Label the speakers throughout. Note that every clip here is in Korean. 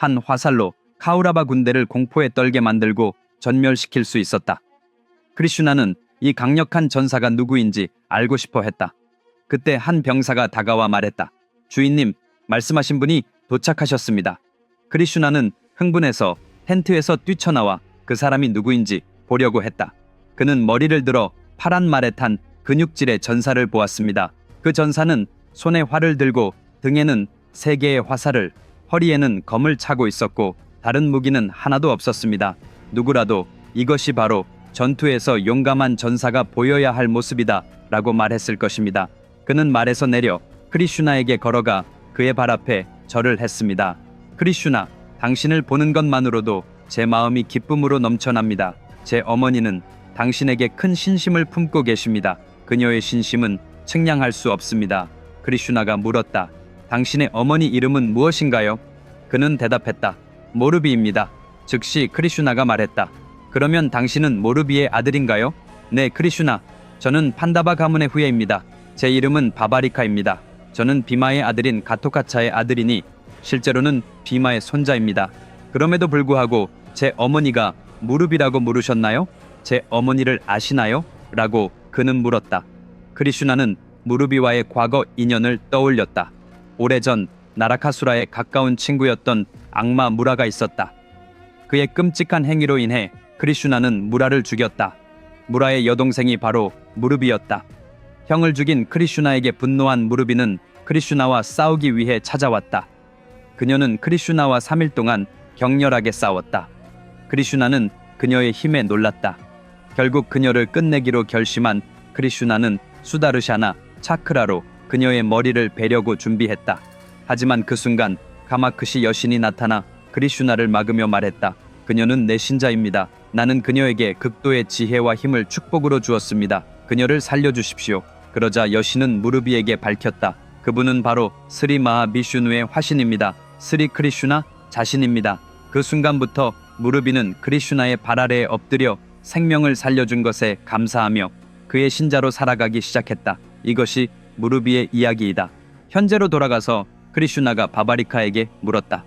Speaker 1: 한 화살로 카우라바 군대를 공포에 떨게 만들고 전멸시킬 수 있었다. 크리슈나는 이 강력한 전사가 누구인지 알고 싶어 했다. 그때 한 병사가 다가와 말했다. 주인님, 말씀하신 분이 도착하셨습니다. 크리슈나는 흥분해서 텐트에서 뛰쳐나와 그 사람이 누구인지 보려고 했다. 그는 머리를 들어 파란 말에 탄 근육질의 전사를 보았습니다. 그 전사는 손에 활을 들고 등에는 3개의 화살을, 허리에는 검을 차고 있었고 다른 무기는 하나도 없었습니다. 누구라도 이것이 바로 전투에서 용감한 전사가 보여야 할 모습이다 라고 말했을 것입니다. 그는 말에서 내려 크리슈나에게 걸어가 그의 발 앞에 절을 했습니다. 크리슈나, 당신을 보는 것만으로도 제 마음이 기쁨으로 넘쳐납니다. 제 어머니는 당신에게 큰 신심을 품고 계십니다. 그녀의 신심은 측량할 수 없습니다. 크리슈나가 물었다. 당신의 어머니 이름은 무엇인가요? 그는 대답했다. 모르비입니다. 즉시 크리슈나가 말했다. 그러면 당신은 모르비의 아들인가요? 네, 크리슈나. 저는 판다바 가문의 후예입니다. 제 이름은 바바리카입니다. 저는 비마의 아들인 가토카차의 아들이니 실제로는 비마의 손자입니다. 그럼에도 불구하고 제 어머니가 무르비라고 물으셨나요? 제 어머니를 아시나요? 라고 그는 물었다. 크리슈나는 무르비와의 과거 인연을 떠올렸다. 오래전 나라카수라의 가까운 친구였던 악마 무라가 있었다. 그의 끔찍한 행위로 인해 크리슈나는 무라를 죽였다. 무라의 여동생이 바로 무르비였다. 형을 죽인 크리슈나에게 분노한 무르비는 크리슈나와 싸우기 위해 찾아왔다. 그녀는 크리슈나와 3일 동안 격렬하게 싸웠다. 크리슈나는 그녀의 힘에 놀랐다. 결국 그녀를 끝내기로 결심한 크리슈나는 수다르샤나 차크라로 그녀의 머리를 베려고 준비했다. 하지만 그 순간 가마크시 여신이 나타나 크리슈나를 막으며 말했다. 그녀는 내 신자입니다. 나는 그녀에게 극도의 지혜와 힘을 축복으로 주었습니다. 그녀를 살려주십시오. 그러자 여신은 무르비에게 밝혔다. 그분은 바로 스리 마하비슈누의 화신입니다. 스리 크리슈나 자신입니다. 그 순간부터 무르비는 크리슈나의 발 아래에 엎드려 생명을 살려준 것에 감사하며 그의 신자로 살아가기 시작했다. 이것이 무르비의 이야기이다. 현재로 돌아가서 크리슈나가 바바리카에게 물었다.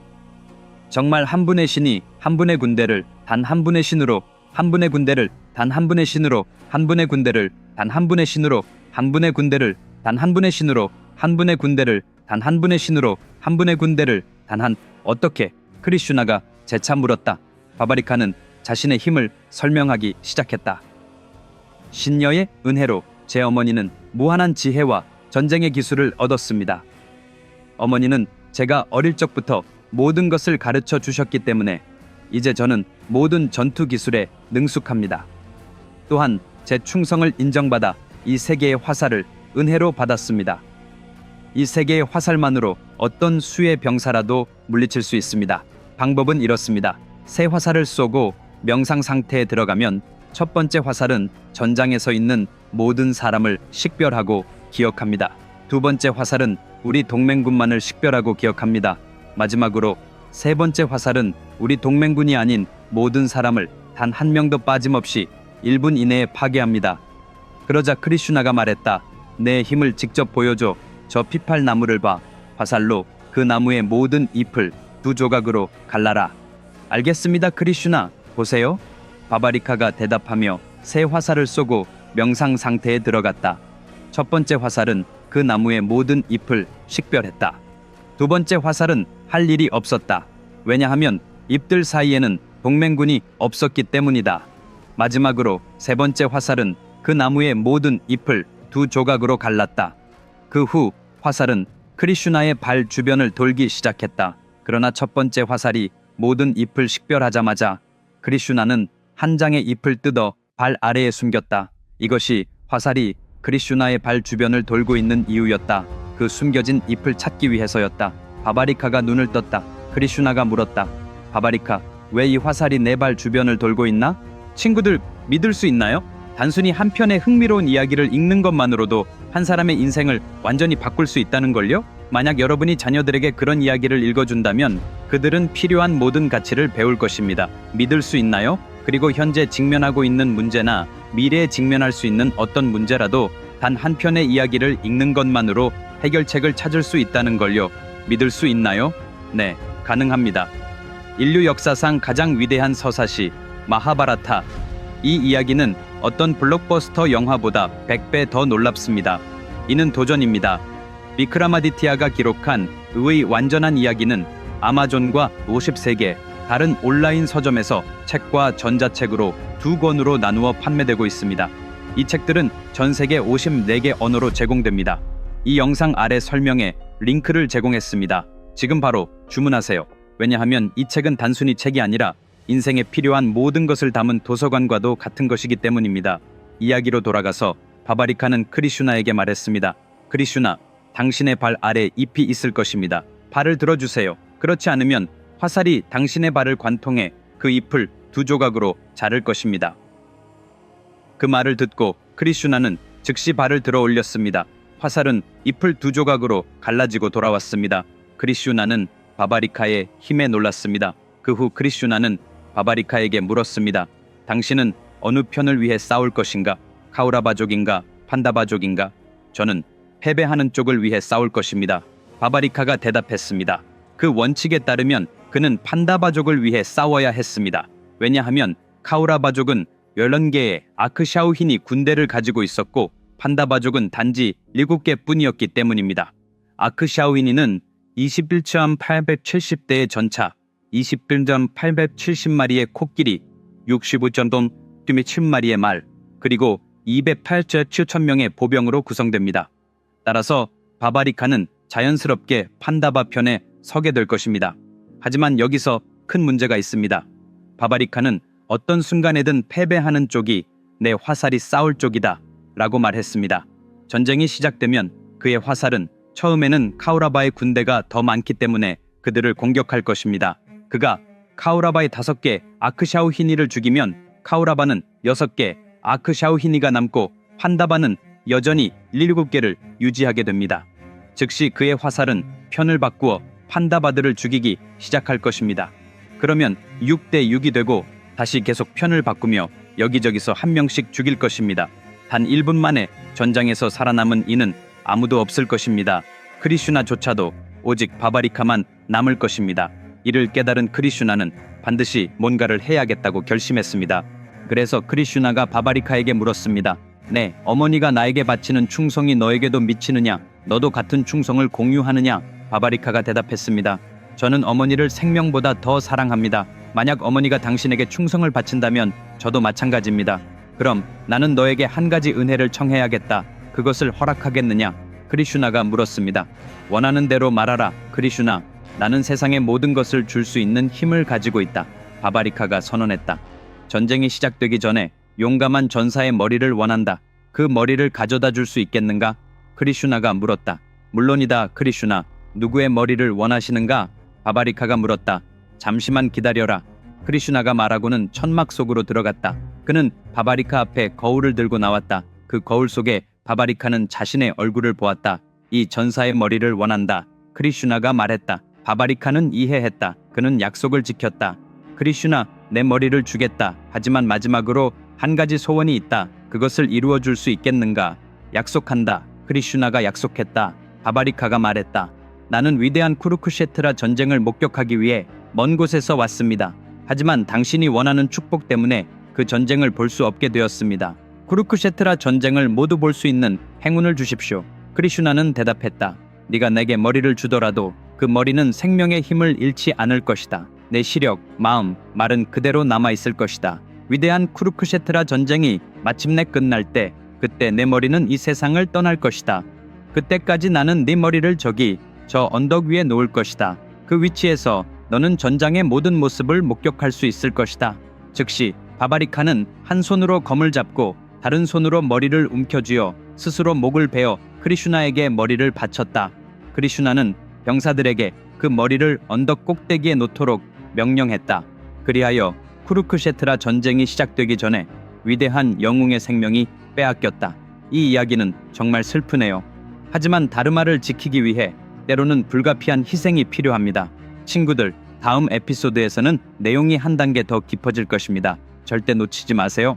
Speaker 1: 정말 한 분의 신이 한 분의 군대를 단 한 분의 신으로, 한 분의 군대를 단 한 분의 신으로, 한 분의 군대를 단 한 분의 신으로, 한 분의 군대를 단 한 분의 신으로, 한 분의 군대를 단 한 분의 신으로, 한 분의 군대를 단 한 어떻게? 크리슈나가 재차 물었다. 바바리카는 자신의 힘을 설명하기 시작했다. 신녀의 은혜로 제 어머니는 무한한 지혜와 전쟁의 기술을 얻었습니다. 어머니는 제가 어릴 적부터 모든 것을 가르쳐 주셨기 때문에 이제 저는 모든 전투 기술에 능숙합니다. 또한 제 충성을 인정받아 이 3개의 화살을 은혜로 받았습니다. 이 3개의 화살만으로 어떤 수의 병사라도 물리칠 수 있습니다. 방법은 이렇습니다. 3 화살을 쏘고 명상 상태에 들어가면 첫 번째 화살은 전장에 서 있는 모든 사람을 식별하고 기억합니다. 두 번째 화살은 우리 동맹군만을 식별하고 기억합니다. 마지막으로 3번째 화살은 우리 동맹군이 아닌 모든 사람을 단 한 명도 빠짐없이 1분 이내에 파괴합니다. 그러자 크리슈나가 말했다. 내 힘을 직접 보여줘. 저 피팔 나무를 봐. 화살로 그 나무의 모든 잎을 2 조각으로 갈라라. 알겠습니다, 크리슈나. 보세요. 바바리카가 대답하며 3 화살을 쏘고 명상 상태에 들어갔다. 첫 번째 화살은 그 나무의 모든 잎을 식별했다. 두 번째 화살은 할 일이 없었다. 왜냐하면 잎들 사이에는 동맹군이 없었기 때문이다. 마지막으로 3번째 화살은 그 나무의 모든 잎을 2 조각으로 갈랐다. 그 후 화살은 크리슈나의 발 주변을 돌기 시작했다. 그러나 첫 번째 화살이 모든 잎을 식별하자마자 크리슈나는 한 장의 잎을 뜯어 발 아래에 숨겼다. 이것이 화살이 크리슈나의 발 주변을 돌고 있는 이유였다. 그 숨겨진 잎을 찾기 위해서였다. 바바리카가 눈을 떴다. 크리슈나가 물었다. 바바리카, 왜 이 화살이 내 발 주변을 돌고 있나? 친구들, 믿을 수 있나요? 단순히 한 편의 흥미로운 이야기를 읽는 것만으로도 한 사람의 인생을 완전히 바꿀 수 있다는 걸요? 만약 여러분이 자녀들에게 그런 이야기를 읽어준다면 그들은 필요한 모든 가치를 배울 것입니다. 믿을 수 있나요? 그리고 현재 직면하고 있는 문제나 미래에 직면할 수 있는 어떤 문제라도 단 한 편의 이야기를 읽는 것만으로 해결책을 찾을 수 있다는 걸요. 믿을 수 있나요? 네, 가능합니다. 인류 역사상 가장 위대한 서사시 마하바라타. 이 이야기는 어떤 블록버스터 영화보다 100배 더 놀랍습니다. 이는 도전입니다. 비크라마디티아가 기록한 의의 완전한 이야기는 아마존과 53개 다른 온라인 서점에서 책과 전자책으로 2권으로 나누어 판매되고 있습니다. 이 책들은 전 세계 54개 언어로 제공됩니다. 이 영상 아래 설명에 링크를 제공했습니다. 지금 바로 주문하세요. 왜냐하면 이 책은 단순히 책이 아니라 인생에 필요한 모든 것을 담은 도서관과도 같은 것이기 때문입니다. 이야기로 돌아가서 바바리카는 크리슈나에게 말했습니다. 크리슈나, 당신의 발 아래 잎이 있을 것입니다. 발을 들어주세요. 그렇지 않으면 화살이 당신의 발을 관통해 그 잎을 2조각으로 자를 것입니다. 그 말을 듣고 크리슈나는 즉시 발을 들어 올렸습니다. 화살은 잎을 2조각으로 갈라지고 돌아왔습니다. 크리슈나는 바바리카의 힘에 놀랐습니다. 그 후 크리슈나는 바바리카에게 물었습니다. 당신은 어느 편을 위해 싸울 것인가? 카우라바족인가? 판다바족인가? 저는 패배하는 쪽을 위해 싸울 것입니다. 바바리카가 대답했습니다. 그 원칙에 따르면 그는 판다바족을 위해 싸워야 했습니다. 왜냐하면 카우라바족은 11개의 아크샤우힌이 군대를 가지고 있었고 판다바족은 단지 7개 뿐이었기 때문입니다. 아크샤우힌이는 21,870대의 전차, 21,870마리의 코끼리, 65.7마리의 말, 그리고 208,7,000명의 보병으로 구성됩니다. 따라서 바바리카는 자연스럽게 판다바 편에 서게 될 것입니다. 하지만 여기서 큰 문제가 있습니다. 바바리카는 어떤 순간에든 패배하는 쪽이 내 화살이 싸울 쪽이다 라고 말했습니다. 전쟁이 시작되면 그의 화살은 처음에는 카우라바의 군대가 더 많기 때문에 그들을 공격할 것입니다. 그가 카우라바의 5개 아크샤우히니를 죽이면 카우라바는 6개 아크샤우히니가 남고 판다바는 여전히 7개를 유지하게 됩니다. 즉시 그의 화살은 편을 바꾸어 판다바들을 죽이기 시작할 것입니다. 그러면 6대 6이 되고 다시 계속 편을 바꾸며 여기저기서 한 명씩 죽일 것입니다. 단 1분 만에 전장에서 살아남은 이는 아무도 없을 것입니다. 크리슈나조차도 오직 바바리카만 남을 것입니다. 이를 깨달은 크리슈나는 반드시 뭔가를 해야겠다고 결심했습니다. 그래서 크리슈나가 바바리카에게 물었습니다. 네, 어머니가 나에게 바치는 충성이 너에게도 미치느냐? 너도 같은 충성을 공유하느냐? 바바리카가 대답했습니다. 저는 어머니를 생명보다 더 사랑합니다. 만약 어머니가 당신에게 충성을 바친다면 저도 마찬가지입니다. 그럼 나는 너에게 한 가지 은혜를 청해야겠다. 그것을 허락하겠느냐? 크리슈나가 물었습니다. 원하는 대로 말하라, 크리슈나. 나는 세상의 모든 것을 줄 수 있는 힘을 가지고 있다. 바바리카가 선언했다. 전쟁이 시작되기 전에 용감한 전사의 머리를 원한다. 그 머리를 가져다 줄 수 있겠는가? 크리슈나가 물었다. 물론이다, 크리슈나. 누구의 머리를 원하시는가? 바바리카가 물었다. 잠시만 기다려라. 크리슈나가 말하고는 천막 속으로 들어갔다. 그는 바바리카 앞에 거울을 들고 나왔다. 그 거울 속에 바바리카는 자신의 얼굴을 보았다. 이 전사의 머리를 원한다. 크리슈나가 말했다. 바바리카는 이해했다. 그는 약속을 지켰다. 크리슈나, 내 머리를 주겠다. 하지만 마지막으로 한 가지 소원이 있다. 그것을 이루어 줄 수 있겠는가? 약속한다. 크리슈나가 약속했다. 바바리카가 말했다. 나는 위대한 쿠르크셰트라 전쟁을 목격하기 위해 먼 곳에서 왔습니다. 하지만 당신이 원하는 축복 때문에 그 전쟁을 볼 수 없게 되었습니다. 쿠르크셰트라 전쟁을 모두 볼 수 있는 행운을 주십시오. 크리슈나는 대답했다. 네가 내게 머리를 주더라도 그 머리는 생명의 힘을 잃지 않을 것이다. 내 시력, 마음, 말은 그대로 남아있을 것이다. 위대한 쿠르크셰트라 전쟁이 마침내 끝날 때 그때 내 머리는 이 세상을 떠날 것이다. 그때까지 나는 네 머리를 저 언덕 위에 놓을 것이다. 그 위치에서 너는 전장의 모든 모습을 목격할 수 있을 것이다. 즉시 바바리카는 한 손으로 검을 잡고 다른 손으로 머리를 움켜쥐어 스스로 목을 베어 크리슈나에게 머리를 바쳤다. 크리슈나는 병사들에게 그 머리를 언덕 꼭대기에 놓도록 명령했다. 그리하여 쿠르크셰트라 전쟁이 시작되기 전에 위대한 영웅의 생명이 빼앗겼다. 이 이야기는 정말 슬프네요. 하지만 다르마를 지키기 위해 때로는 불가피한 희생이 필요합니다. 친구들, 다음 에피소드에서는 내용이 한 단계 더 깊어질 것입니다. 절대 놓치지 마세요.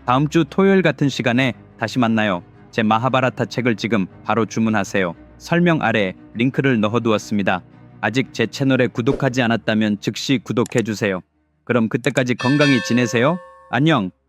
Speaker 1: 다음 주 토요일 같은 시간에 다시 만나요. 제 마하바라타 책을 지금 바로 주문하세요. 설명 아래에 링크를 넣어두었습니다. 아직 제 채널에 구독하지 않았다면 즉시 구독해주세요. 그럼 그때까지 건강히 지내세요. 안녕.